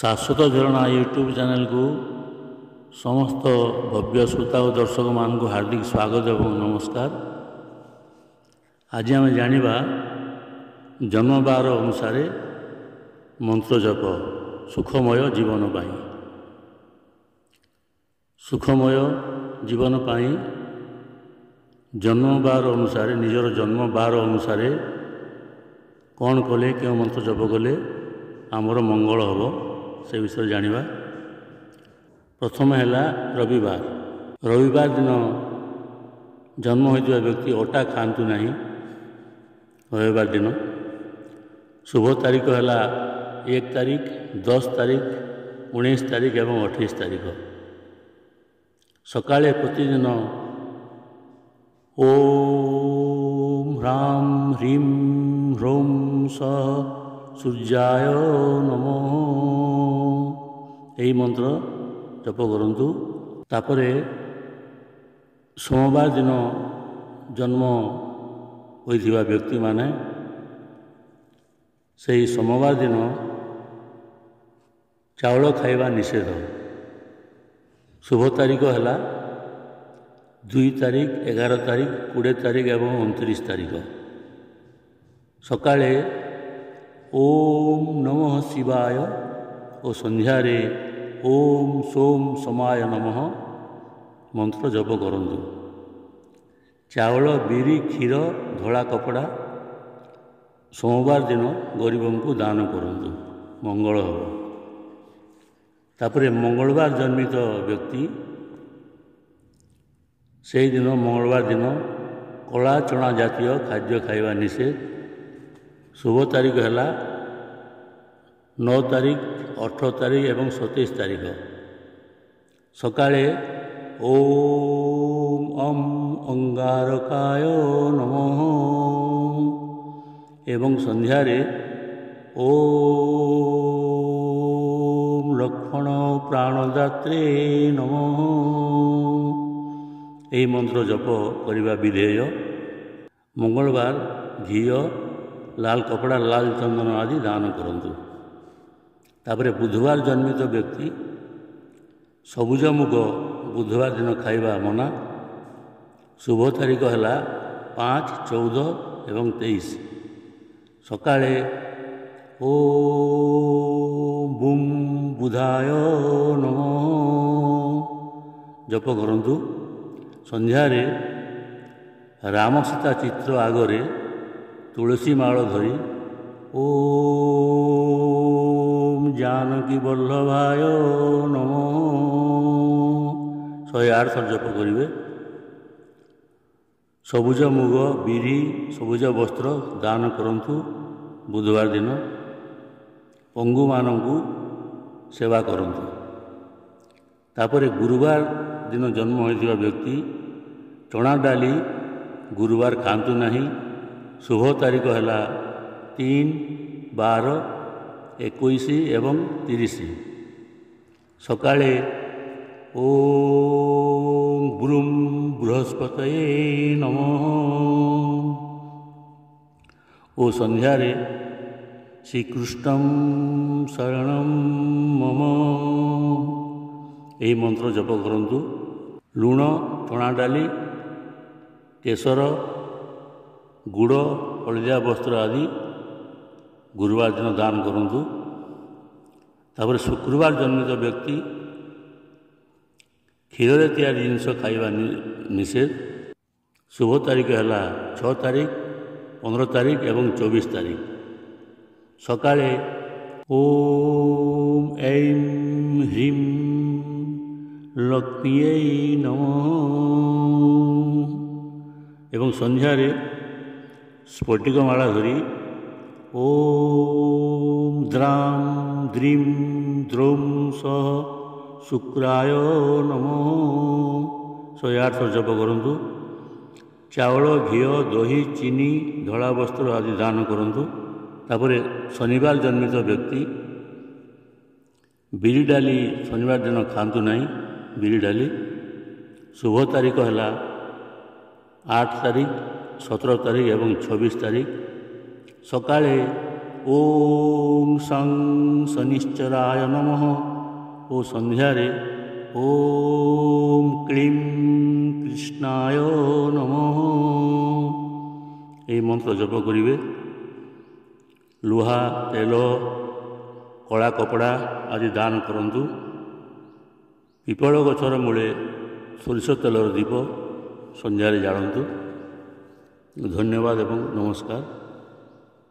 शाश्वत झरणा YouTube channel को समस्त भव्य श्रोता और दर्शक मान को हार्दिक स्वागत एवं नमस्कार। आज आम जानिबा जन्मबार अनुसार मंत्र जप सुखमय जीवन पाई। सुखमय जीवन पाई जन्मबार अनुसार निजर जन्मबार अनुसार कौन कले क्यों मंत्र जप कले आमर मंगल हम से विषय जानिबा। प्रथम है रविवार। रविवार दिन जन्म होता व्यक्ति अटा खातु नहीं। रविवार दिन शुभ तारीख है 1 तारीख, 10 तारीख, 19 तारीख एवं 28 तारीख। सकाळे प्रतिदिन ओम ह्रां ह्रीं ह्रौं सः सूर्याय नमः यही मंत्र जप करंतु। तापरे सोमवार दिन जन्म होइथिबा व्यक्ति माने सही सोमवार दिन चावल खाइबा निषेध। शुभ तारीख है 2 तारीख, 11 तारीख, 20 तारीख एवं 29 तारीख। सकाळे ओम नमः शिवाय और संध्यारे ओम सोम समाय नमः मंत्र जप करंतु। चावल, बिरी, क्षीर, धला कपड़ा सोमवार दिन गरीबों को दान करंतु, मंगल हो। तापरे मंगलवार जन्मित व्यक्ति से दिन मंगलवार दिन कला चना जातीय खाद्य खाइबा निषेध। शुभ तारीख है 9 तारीख, 18 तारीख एवं 27 तारीख। सकाळे ओम अं अंगारकाय नमः एवं संध्यारे ओम लक्ष्मण प्राणदात्रे नमः यही मंत्र जप करिबा विधेय। मंगलवार घी, लाल कपड़ा, लाल चंदन आदि दान करंतु। तापरे बुधवार जन्मित व्यक्ति सबुज मुग बुधवार दिन खाइबा मना। शुभ तारीख है 5, 14 एवं 23। सकाळे ओम बुम बुधाय नमः जप करंतु। संध्यारे राम सीता चित्र आगरे तुलसी माळ धरी ओम जानकी वल्लभाय नमः 108 थर जप करिवे। सबुज मुग, बिरी, सबुज वस्त्र दान करंतु। बुधवार दिन पंगु मानंकु सेवा करंतु। तापरे गुरुवार दिन जन्म होइथिबा व्यक्ति चना डाली गुरुवार खातु नहीं। शुभ तारीख है 3, 12, 21 एवं 30। सकाळे ओम ब्रूम बृहस्पतये नमः ओ संध्यारे श्रीकृष्णं शरणं मम यही मंत्र जप करंतु। लुण, चना डाली, केसर, गुड़, हलदिया वस्त्र आदि गुरुवार दिन दान करंतु। तापर शुक्रवार जन्मित व्यक्ति क्षीर तैयारी जिनस खाइबा निषेध। शुभ तारीख है 6 तारीख, 15 तारीख एवं 24 तारीख। सकाळे ओम ऐं ह्रीं लक्ष्मीयै नमः एवं संध्यारे स्फटिक माला धरी ओम द्रां द्रीं द्रौं सः शुक्राय नमः 108 थर जप करंतु। चावल, घी, दही, चीनी, धला वस्त्र आदि दान करंतु। तापरे शनिवार जन्मित व्यक्ति बिरी डाली शनिवार दिन खातु नहीं। बिरी डाली। शुभ तारीख है 8 तारीख, 17 तारीख एवं 26 तारीख। सकाळे ଓଁ ଶଂ ଶନିଶ୍ଚରାୟ ନମଃ ଓ ସନ୍ଧ୍ୟାରେ ଓଁ କ୍ଳିଂ କୃଷ୍ଣାୟ ନମଃ ଏହି ମନ୍ତ୍ର ଜପ କରିବେ। ଲୁହା, ତେଲ, କଳା କପଡ଼ା ଆଦି ଦାନ କରନ୍ତୁ। ପିପଳ ଗଛର ମୂଳେ ସୋରିଷ ତେଲର ଦୀପ ସନ୍ଧ୍ୟାରେ ଜାଳନ୍ତୁ। ଧନ୍ୟବାଦ ଏବଂ ନମସ୍କାର।